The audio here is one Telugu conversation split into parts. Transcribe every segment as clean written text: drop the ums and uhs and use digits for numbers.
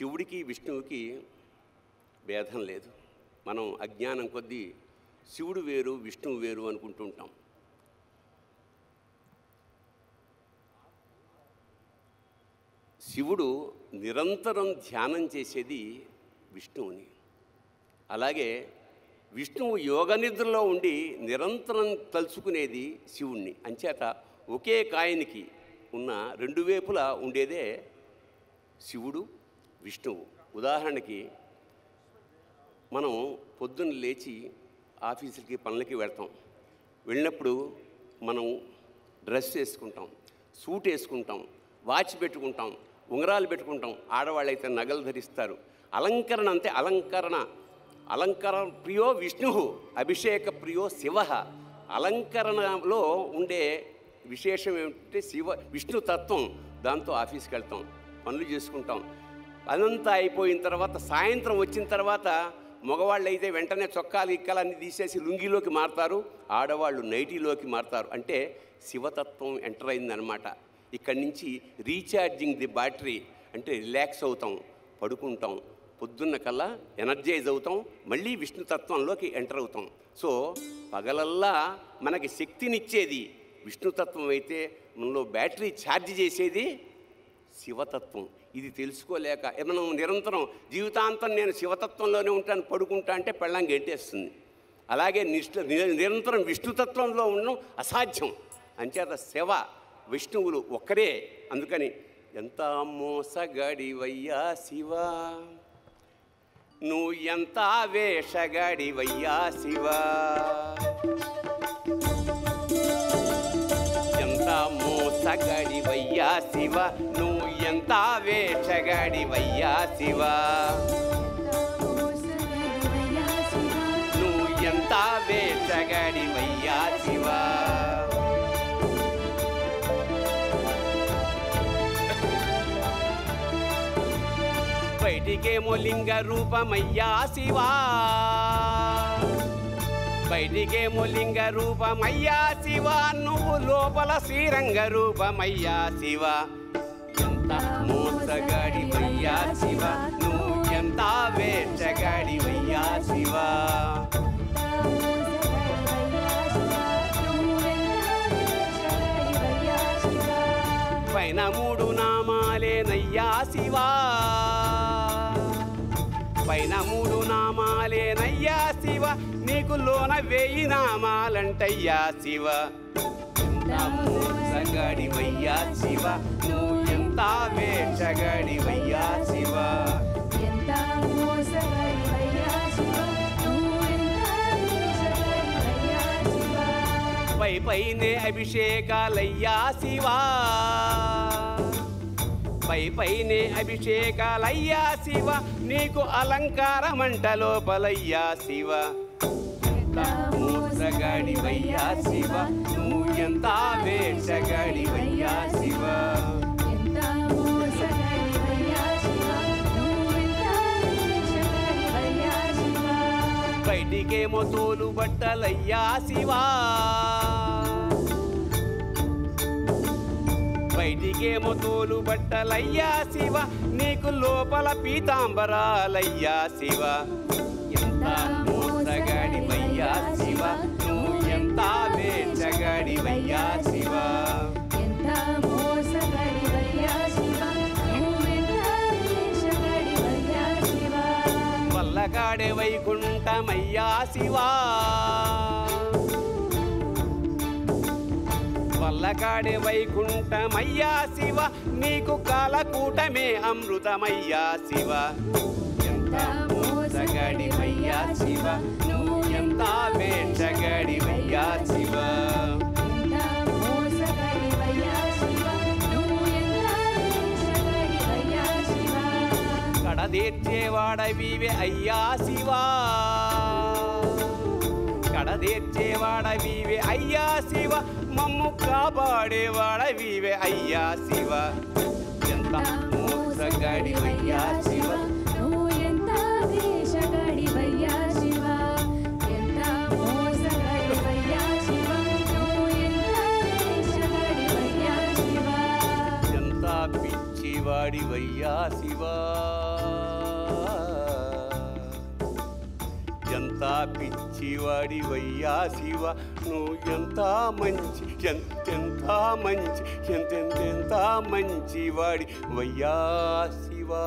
శివుడికి విష్ణువుకి భేదం లేదు. మనం అజ్ఞానం కొద్దీ శివుడు వేరు విష్ణువు వేరు అనుకుంటుంటాం. శివుడు నిరంతరం ధ్యానం చేసేది విష్ణువుని. అలాగే విష్ణువు యోగ నిద్రలో ఉండి నిరంతరం తలుచుకునేది శివుణ్ణి. అంచేత ఒకే కాయనికి ఉన్న రెండు వైపులా ఉండేదే శివుడు విష్ణువు. ఉదాహరణకి మనం పొద్దున్న లేచి ఆఫీసులకి పనులకి వెళ్తాం. వెళ్ళినప్పుడు మనం డ్రెస్ వేసుకుంటాం, సూట్ వేసుకుంటాం, వాచ్ పెట్టుకుంటాం, ఉంగరాలు పెట్టుకుంటాం. ఆడవాళ్ళైతే నగలు ధరిస్తారు. అలంకరణ అంతే. అలంకరణ ప్రియో విష్ణు, అభిషేక ప్రియో శివ. అలంకరణలో ఉండే విశేషం ఏమిటంటే విష్ణు తత్వం. దాంతో ఆఫీస్కి వెళ్తాం, పనులు చేసుకుంటాం. అదంతా అయిపోయిన తర్వాత సాయంత్రం వచ్చిన తర్వాత మగవాళ్ళు అయితే వెంటనే చొక్కాలు ఇక్కలన్నీ తీసేసి లుంగిలోకి మారుతారు, ఆడవాళ్ళు నైటీలోకి మారుతారు. అంటే శివతత్వం ఎంటర్ అయిందనమాట. ఇక్కడి నుంచి రీఛార్జింగ్ ది బ్యాటరీ అంటే రిలాక్స్ అవుతాం, పడుకుంటాం, పొద్దున్న కల్లా ఎనర్జైజ్ అవుతాం, మళ్ళీ విష్ణుతత్వంలోకి ఎంటర్ అవుతాం. సో పగలల్లా మనకి శక్తినిచ్చేది విష్ణుతత్వం అయితే మనలో బ్యాటరీ ఛార్జ్ చేసేది శివతత్వం. ఇది తెలుసుకోలేక మనం నిరంతరం జీవితాంతం నేను శివతత్వంలోనే ఉంటాను, పడుకుంటా అంటే పెళ్ళాం గెంటేస్తుంది. అలాగే నిరంతరం విష్ణుతత్వంలో ఉండడం అసాధ్యం. అంచేత శివ విష్ణువులు ఒక్కరే. అందుకని ఎంత మోసగాడివయ్యా శివ, నువ్వు ఎంత వేషగాడివయ్యా శివ, ఎంత మోసగాడివయ్యా శివ, నువ్వు ఎంత వేషగాడివయ్యా శివ, నువ్వు ఎంత వేషగాడివయ్యా శివ. బయటికేమో లింగ రూపమయ్యా శివా, బయటికేమో లింగ రూపమయ్యా శివా, నువ్వు లోపల శ్రీరంగ రూపమయ్యా శివ. ఎంత మోసగాడివయ్యా శివ, నువ్వు ఎంత వేషగాడివయ్యా శివ. పైన మూడు నామాలేనయ్యా శివా, పైన మూడు నామాలేనయ్యా శివ, నీకు లోన 1000 నామాలంటయ్యా శివ. ఎంత మోసగాడివయ్యా శివ, నువ్వు ఎంత వేషగాడివయ్యా శివ. పైనే అభిషేకాలయ్యా శివా, పైనే అభిషేకాలయ్యా శివ, నీకు అలంకారమంట లోపలయ్యా శివ. ఎంత మోసగాడివయ్యా శివ, నువ్వు ఎంత వేషగాడివయ్యా శివ. బయటికేమో తోలు బట్టలయ్యా శివా, బయటికేమో తోలు బట్టలయ్యా శివ, నీకు లోపల పీతాంబరాలయ్యా శివ. ఎంత మోసగాడివయ్యా శివ, నువ్వు ఎంత వేషగాడివయ్యా శివ. వల్లగాడే వైకుంఠమయ్యా శివా, వల్లగాడే వైకుంఠమయ్యా శివ, నీకు కాలకూటమే అమృతమయ్యా శివ. ఎంత మోసగాడివయ్యా శివ, నువ్వు ఎంత వేషగాడివయ్యా శివ. కడదేర్చేవాడవివే అయ్యా శివా, కడదేర్చేవాడవివే అయ్యా శివ, మమ్ము కాపాడేవాడవివే అయ్యా శివ. ఎంత మోసగాడివయ్యా శివ, నువ్వు ఎంత వేషగాడివయ్యా శివ. ఎంత మోసగాడివయ్యా శివ, నువ్వు ఎంత వేషగాడివయ్యా శివ. ఎంత పిచ్చివాడివయ్యా శివా. పిచ్చివాడివయ్యా శివ నువ్వు ఎంత మంచి ఎంతెంత మంచి ఎంతెంత మంచివాడి వయ్యా శివా.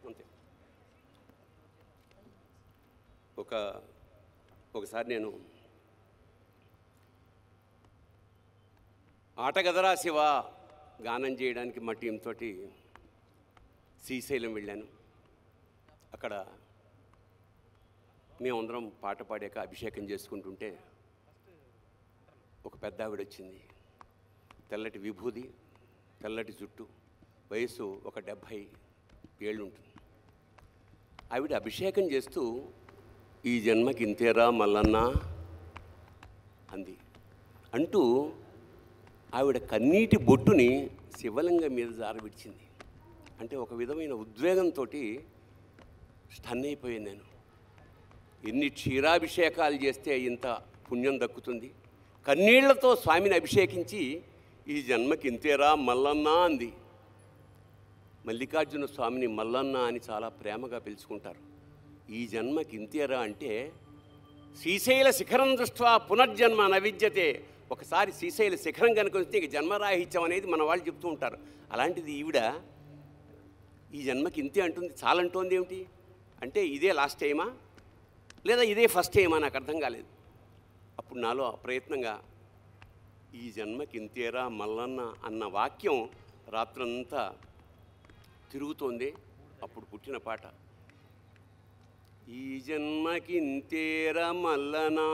అంతే. ఒకసారి నేను ఆటగదరా శివ గానం చేయడానికి మా టీంతో శ్రీశైలం వెళ్ళాను. అక్కడ మేమందరం పాట పాడాక అభిషేకం చేసుకుంటుంటే ఒక పెద్ద ఆవిడ వచ్చింది. తెల్లటి విభూది, తెల్లటి జుట్టు, వయసు ఒక 70 ఏళ్ళు ఉంటుంది. ఆవిడ అభిషేకం చేస్తూ ఈ జన్మకి ఇంతేరా మల్లన్న అంది. అంటూ ఆవిడ కన్నీటి బొట్టుని శివలింగం మీద జారవిడిచింది. అంటే ఒక విధమైన ఉద్వేగంతో స్టన్ అయిపోయాను నేను. ఎన్ని క్షీరాభిషేకాలు చేస్తే ఇంత పుణ్యం దక్కుతుంది? కన్నీళ్లతో స్వామిని అభిషేకించి ఈ జన్మకి ఇంతేరా మల్లన్న అంది. మల్లికార్జున స్వామిని మల్లన్న అని చాలా ప్రేమగా పిలుచుకుంటారు. ఈ జన్మకి ఇంతేరా అంటే శ్రీశైల శిఖరం దృష్ట్యా పునర్జన్మ నవిద్యతే. ఒకసారి శ్రీశైల శిఖరం కనుక వస్తే ఇక జన్మరాహిత్యం అనేది మన వాళ్ళు చెప్తూ ఉంటారు. అలాంటిది ఈవిడ ఈ జన్మకి ఇంతే అంటుంది. చాలంటోంది ఏమిటి అంటే ఇదే లాస్ట్ టైమా లేదా ఇదే ఫస్ట్ టైమా నాకు అర్థం కాలేదు. అప్పుడు నాలో ప్రయత్నంగా ఈ జన్మకి ఇంతేరా మల్లన్న అన్న వాక్యం రాత్రంతా తిరుగుతోంది. అప్పుడు పుట్టిన పాట ఈ జన్మకి ఇంతేరా మల్లనా,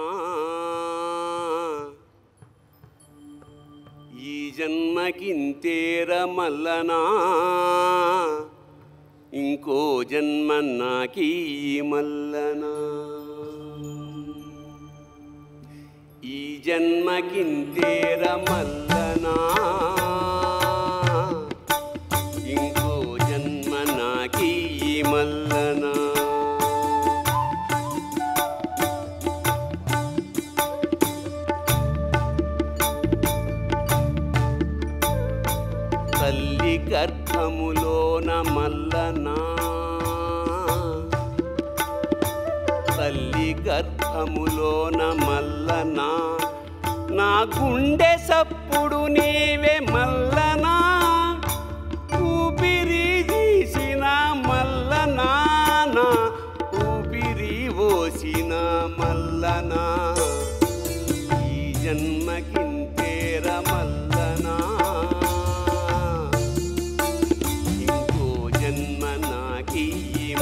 ఈ జన్మకి ఇంతేరా మల్లనా, ఇంకో జన్మ నాకీ మల్లనా, ఈ జన్మకి ఇంతేరా మల్లనా, ఇంకో జన్మ నాకీ మల్లనా. తల్లి గర్భములోన మల్లనా, తల్లి గర్భములోన మల్లనా, నా గుండె సప్పుడు నీవే మల్లనా, ఊపిరి తీసిన మల్లనా, నా ఊపిరి పోసిన మల్లనా, ఈ జన్మకింతేర మల్లనా, ఇంకో జన్మ నాకీ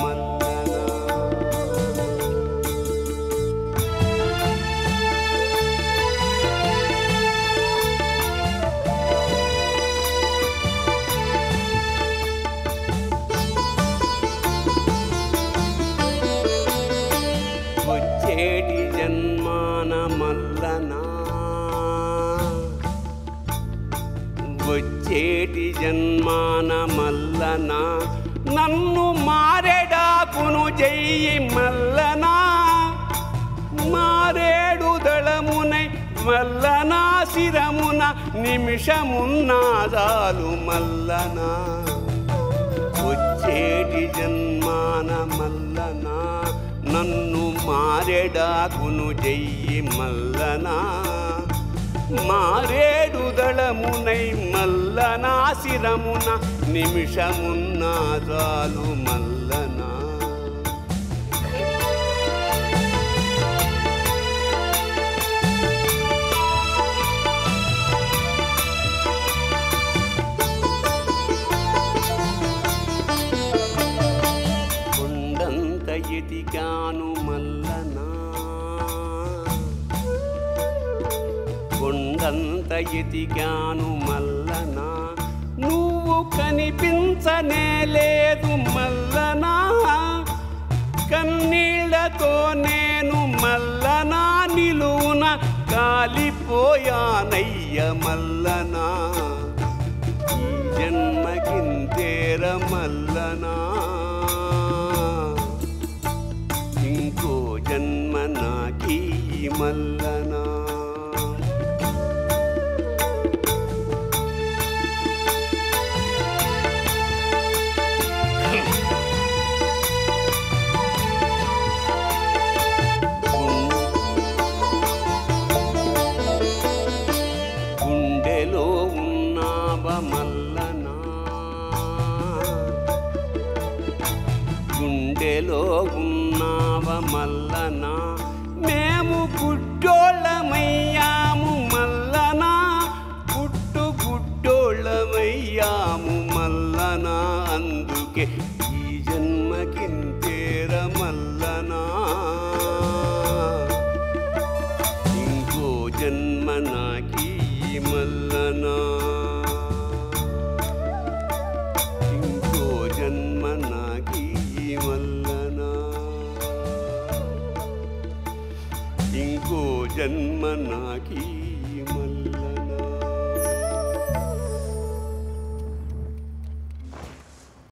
మల్లనా. వచ్చేటి జన్మాన మల్లనా, వచ్చేటి జన్మాన మల్లనా, నన్ను మారేడాకును చెయ్యి మల్లనా, మారేడు దళమునై మల్లనా, శిరమున నిమిషమున్నాదాలు మల్లనా, వచ్చేటి జన్మాన మల్లనా, నన్ను మారేడాకును చెయ్యి మల్లనా, మారేడు దళమునై మల్లనా, శిరమున నిమిషమున్నాదాలు మల్లనా. ఎతికాను మల్లనా, నువ్వు కనిపించనే లేదు మల్లనా, కన్నీళ్లతో నేను మల్లనా నిలువున కాలిపోయానయ్య మల్లనా, ఈ జన్మకింతేర మల్లనా, ఇంకో జన్మ నాకీ మల్లనా. గుండెలో ఉన్నావ మల్లనా, గుండెలో ఉన్నావ మల్లనా, మేము గుడ్డోళ్ళమయ్యాము మల్లనా, గుడ్డోళ్ళమయ్యాము మల్లనా, అందుకే ఈ జన్మకింతేర మల్లనా, ఇంకో జన్మ నాకీ మల్లనా, ఇంకో జన్మ నాకీ మల్లనా, ఇంకో జన్మ నాకీ